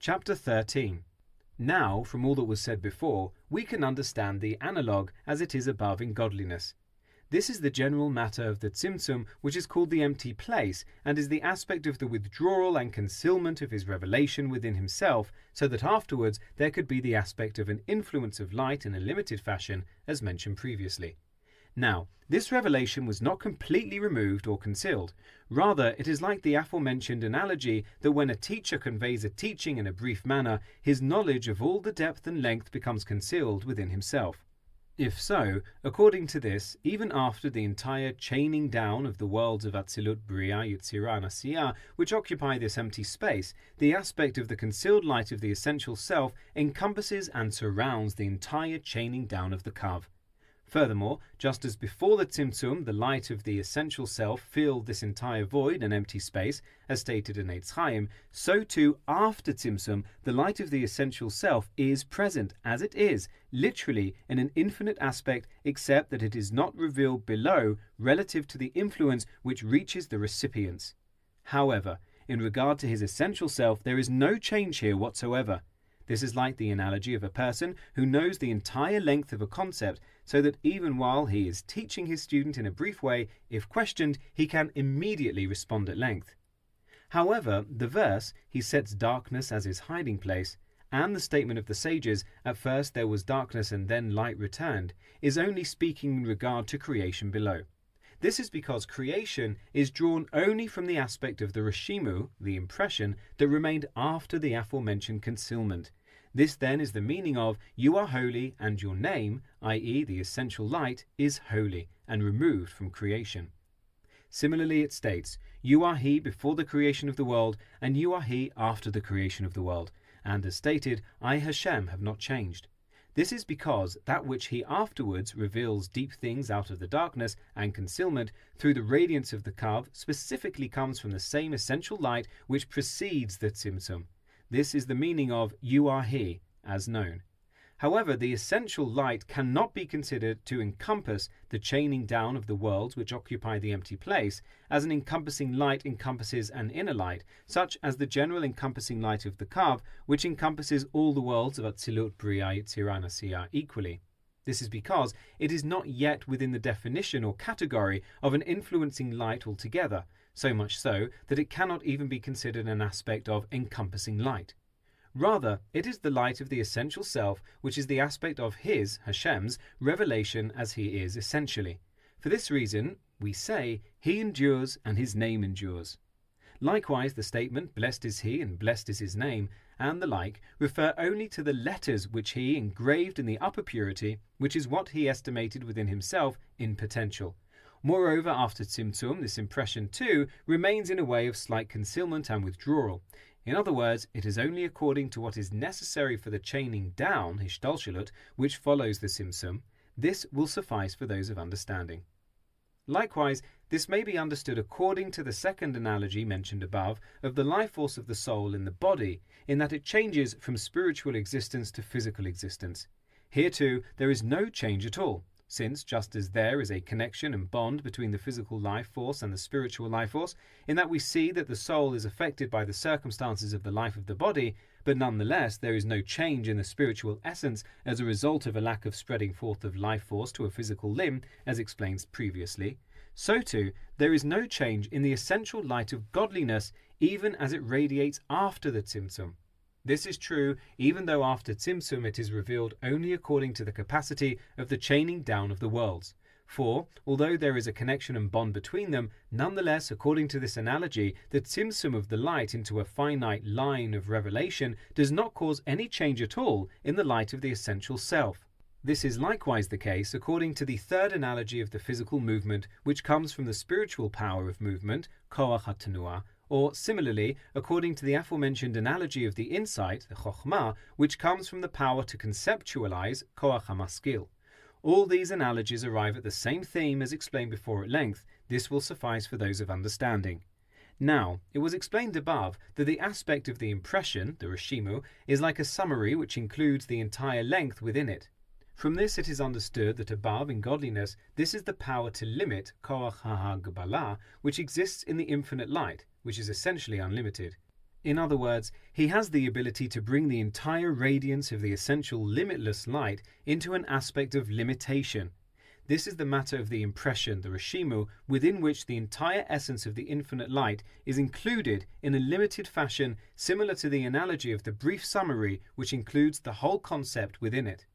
Chapter 13. Now, from all that was said before, we can understand the analogue as it is above in godliness. This is the general matter of the Tzimtzum, which is called the empty place, and is the aspect of the withdrawal and concealment of his revelation within himself, so that afterwards there could be the aspect of an influence of light in a limited fashion, as mentioned previously. Now, this revelation was not completely removed or concealed. Rather, it is like the aforementioned analogy that when a teacher conveys a teaching in a brief manner, his knowledge of all the depth and length becomes concealed within himself. If so, according to this, even after the entire chaining down of the worlds of Atzilut, Bria, Yetzirah, and Asiyah, which occupy this empty space, the aspect of the concealed light of the essential self encompasses and surrounds the entire chaining down of the Kav. Furthermore, just as before the Tzimtzum, the light of the essential self filled this entire void and empty space, as stated in Eitz Chaim, so too after Tzimtzum, the light of the essential self is present, as it is, literally in an infinite aspect, except that it is not revealed below relative to the influence which reaches the recipients. However, in regard to his essential self, there is no change here whatsoever. This is like the analogy of a person who knows the entire length of a concept, so that even while he is teaching his student in a brief way, if questioned, he can immediately respond at length. However, the verse, he sets darkness as his hiding place, and the statement of the sages, at first there was darkness and then light returned, is only speaking in regard to creation below. This is because creation is drawn only from the aspect of the Reshimu, the impression, that remained after the aforementioned concealment. This then is the meaning of, you are holy, and your name, i.e. the essential light, is holy, and removed from creation. Similarly it states, you are he before the creation of the world, and you are he after the creation of the world. And as stated, I Hashem have not changed. This is because that which he afterwards reveals deep things out of the darkness and concealment through the radiance of the Kav specifically comes from the same essential light which precedes the Tzimtzum. This is the meaning of you are he, as known. However, the essential light cannot be considered to encompass the chaining down of the worlds which occupy the empty place, as an encompassing light encompasses an inner light, such as the general encompassing light of the Kav, which encompasses all the worlds of Atzilut, Bria, Yetzirah, and Asiyah equally. This is because it is not yet within the definition or category of an influencing light altogether, so much so that it cannot even be considered an aspect of encompassing light. Rather, it is the light of the essential self which is the aspect of his, Hashem's, revelation as he is essentially. For this reason, we say, he endures and his name endures. Likewise, the statement, blessed is he and blessed is his name, and the like, refer only to the letters which he engraved in the upper purity, which is what he estimated within himself in potential. Moreover, after Tzimtzum, this impression too remains in a way of slight concealment and withdrawal. In other words, it is only according to what is necessary for the chaining down, Hishtalshalut, which follows the Tzimtzum. This will suffice for those of understanding. Likewise, this may be understood according to the second analogy mentioned above of the life force of the soul in the body, in that it changes from spiritual existence to physical existence. Here too, there is no change at all, since just as there is a connection and bond between the physical life force and the spiritual life force, in that we see that the soul is affected by the circumstances of the life of the body, but nonetheless there is no change in the spiritual essence as a result of a lack of spreading forth of life force to a physical limb, as explained previously, so too there is no change in the essential light of godliness even as it radiates after the Tzimtzum. This is true even though after Tzimtzum it is revealed only according to the capacity of the chaining down of the worlds. For, although there is a connection and bond between them, nonetheless, according to this analogy, the Tzimtzum of the light into a finite line of revelation does not cause any change at all in the light of the essential self. This is likewise the case according to the third analogy of the physical movement, which comes from the spiritual power of movement, Koach HaTanuah, or similarly, according to the aforementioned analogy of the insight, the Chokhmah, which comes from the power to conceptualize, Koach HaMaskil. All these analogies arrive at the same theme as explained before at length. This will suffice for those of understanding. Now, it was explained above that the aspect of the impression, the Reshimu, is like a summary which includes the entire length within it. From this it is understood that above in godliness, this is the power to limit Koach HaGabbalah, which exists in the infinite light, which is essentially unlimited. In other words, he has the ability to bring the entire radiance of the essential limitless light into an aspect of limitation. This is the matter of the impression, the Rishimu, within which the entire essence of the infinite light is included in a limited fashion, similar to the analogy of the brief summary which includes the whole concept within it.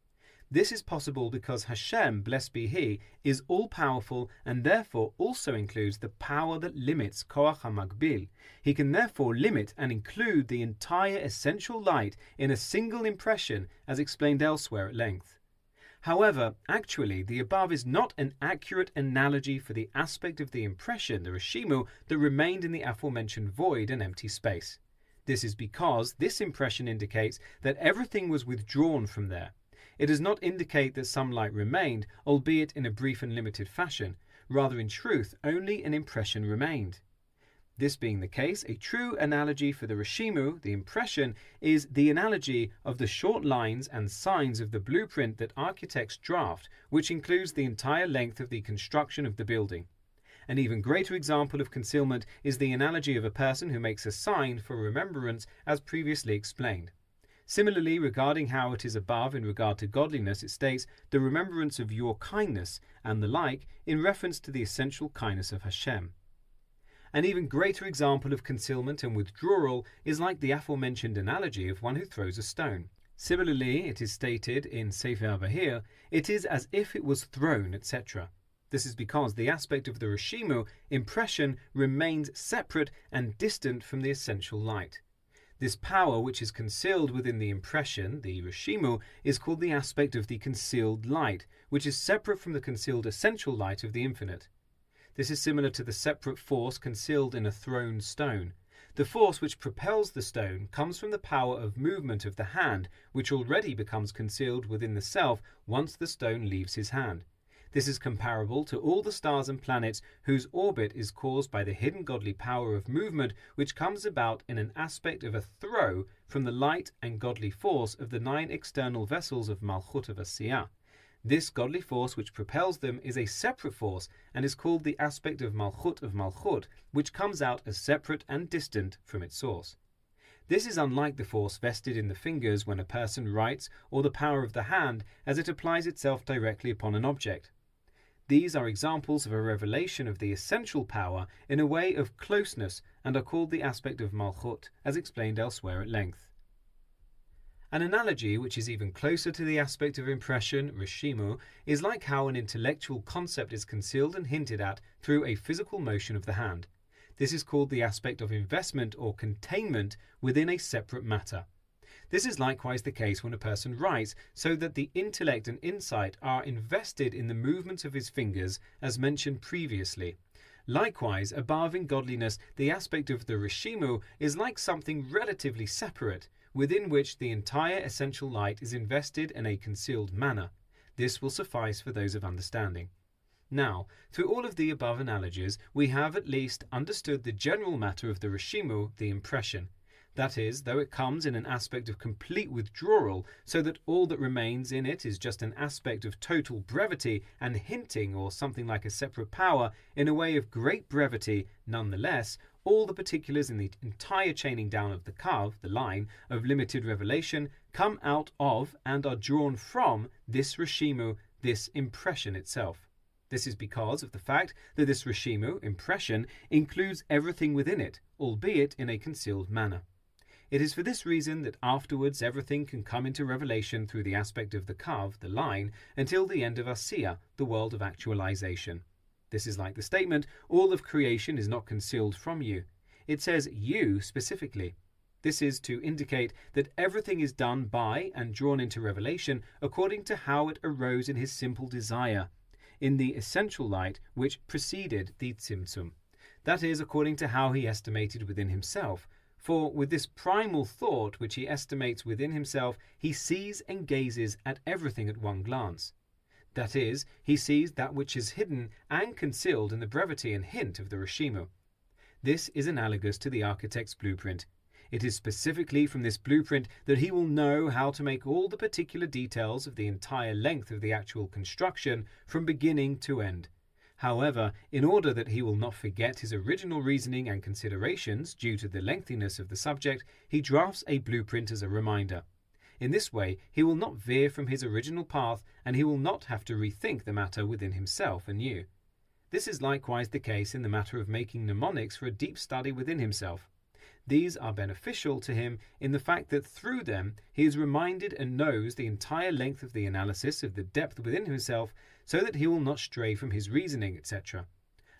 This is possible because Hashem, blessed be He, is all-powerful and therefore also includes the power that limits Koach HaMagbil. He can therefore limit and include the entire essential light in a single impression, as explained elsewhere at length. However, actually, the above is not an accurate analogy for the aspect of the impression, the Rishimu, that remained in the aforementioned void and empty space. This is because this impression indicates that everything was withdrawn from there. It does not indicate that some light remained, albeit in a brief and limited fashion. Rather, in truth, only an impression remained. This being the case, a true analogy for the Rishimu, the impression, is the analogy of the short lines and signs of the blueprint that architects draft, which includes the entire length of the construction of the building. An even greater example of concealment is the analogy of a person who makes a sign for remembrance, as previously explained. Similarly, regarding how it is above in regard to godliness, it states, the remembrance of your kindness, and the like, in reference to the essential kindness of Hashem. An even greater example of concealment and withdrawal is like the aforementioned analogy of one who throws a stone. Similarly, it is stated in Sefer Bahir, it is as if it was thrown, etc. This is because the aspect of the Rishimu, impression, remains separate and distant from the essential light. This power which is concealed within the impression, the Rishimu, is called the aspect of the concealed light, which is separate from the concealed essential light of the infinite. This is similar to the separate force concealed in a thrown stone. The force which propels the stone comes from the power of movement of the hand, which already becomes concealed within the self once the stone leaves his hand. This is comparable to all the stars and planets whose orbit is caused by the hidden godly power of movement which comes about in an aspect of a throw from the light and godly force of the 9 external vessels of Malchut of Asiyah. This godly force which propels them is a separate force and is called the aspect of Malchut, which comes out as separate and distant from its source. This is unlike the force vested in the fingers when a person writes, or the power of the hand as it applies itself directly upon an object. These are examples of a revelation of the essential power in a way of closeness and are called the aspect of Malchut, as explained elsewhere at length. An analogy which is even closer to the aspect of impression, Rishimu, is like how an intellectual concept is concealed and hinted at through a physical motion of the hand. This is called the aspect of investment or containment within a separate matter. This is likewise the case when a person writes, so that the intellect and insight are invested in the movements of his fingers, as mentioned previously. Likewise, above in godliness, the aspect of the Rishimu is like something relatively separate, within which the entire essential light is invested in a concealed manner. This will suffice for those of understanding. Now, through all of the above analogies, we have at least understood the general matter of the Rishimu, the impression. That is, though it comes in an aspect of complete withdrawal, so that all that remains in it is just an aspect of total brevity and hinting or something like a separate power in a way of great brevity, nonetheless, all the particulars in the entire chaining down of the kav, the line, of limited revelation come out of and are drawn from this Rishimu, this impression itself. This is because of the fact that this Rishimu, impression, includes everything within it, albeit in a concealed manner. It is for this reason that afterwards everything can come into revelation through the aspect of the kav, the line, until the end of Asiyah, the world of actualization. This is like the statement, all of creation is not concealed from you. It says you specifically. This is to indicate that everything is done by and drawn into revelation according to how it arose in his simple desire, in the essential light which preceded the Tzimtzum. That is, according to how he estimated within himself. For with this primal thought which he estimates within himself, he sees and gazes at everything at one glance. That is, he sees that which is hidden and concealed in the brevity and hint of the Rishimu. This is analogous to the architect's blueprint. It is specifically from this blueprint that he will know how to make all the particular details of the entire length of the actual construction from beginning to end. However, in order that he will not forget his original reasoning and considerations due to the lengthiness of the subject, he drafts a blueprint as a reminder. In this way, he will not veer from his original path, and he will not have to rethink the matter within himself anew. This is likewise the case in the matter of making mnemonics for a deep study within himself. These are beneficial to him in the fact that through them he is reminded and knows the entire length of the analysis of the depth within himself, so that he will not stray from his reasoning, etc.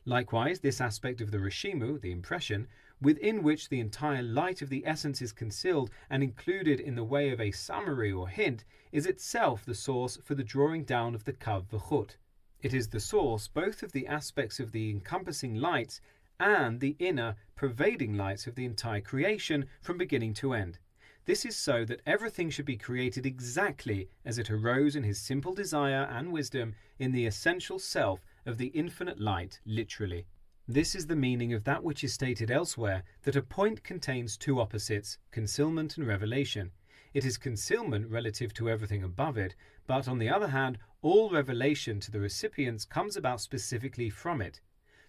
Likewise, this aspect of the Rishimu, the impression, within which the entire light of the essence is concealed and included in the way of a summary or hint, is itself the source for the drawing down of the Kav v'chut. It is the source both of the aspects of the encompassing lights and the inner, pervading lights of the entire creation from beginning to end. This is so that everything should be created exactly as it arose in his simple desire and wisdom in the essential self of the infinite light, literally. This is the meaning of that which is stated elsewhere, that a point contains two opposites, concealment and revelation. It is concealment relative to everything above it, but on the other hand, all revelation to the recipients comes about specifically from it.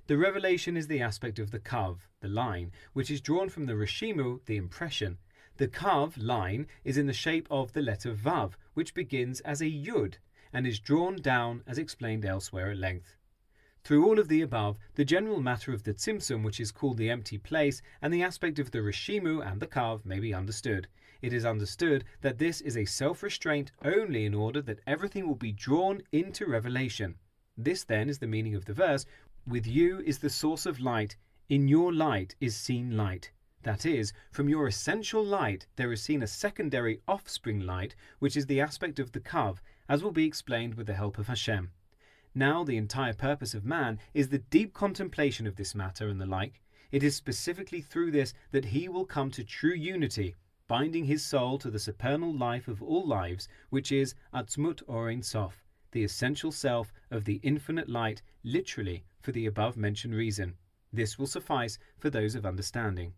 The revelation is the aspect of the kav, the line, which is drawn from the Rishimu, the impression. The kav line is in the shape of the letter vav, which begins as a yud, and is drawn down as explained elsewhere at length. Through all of the above, the general matter of the tzimtzum, which is called the empty place, and the aspect of the Rishimu and the kav may be understood. It is understood that this is a self-restraint only in order that everything will be drawn into revelation. This then is the meaning of the verse, "With you is the source of light, in your light is seen light." That is, from your essential light there is seen a secondary offspring light, which is the aspect of the kav, as will be explained with the help of Hashem. Now the entire purpose of man is the deep contemplation of this matter and the like. It is specifically through this that he will come to true unity, binding his soul to the supernal life of all lives, which is Atzmut or Ein Sof, the essential self of the infinite light, literally for the above mentioned reason. This will suffice for those of understanding.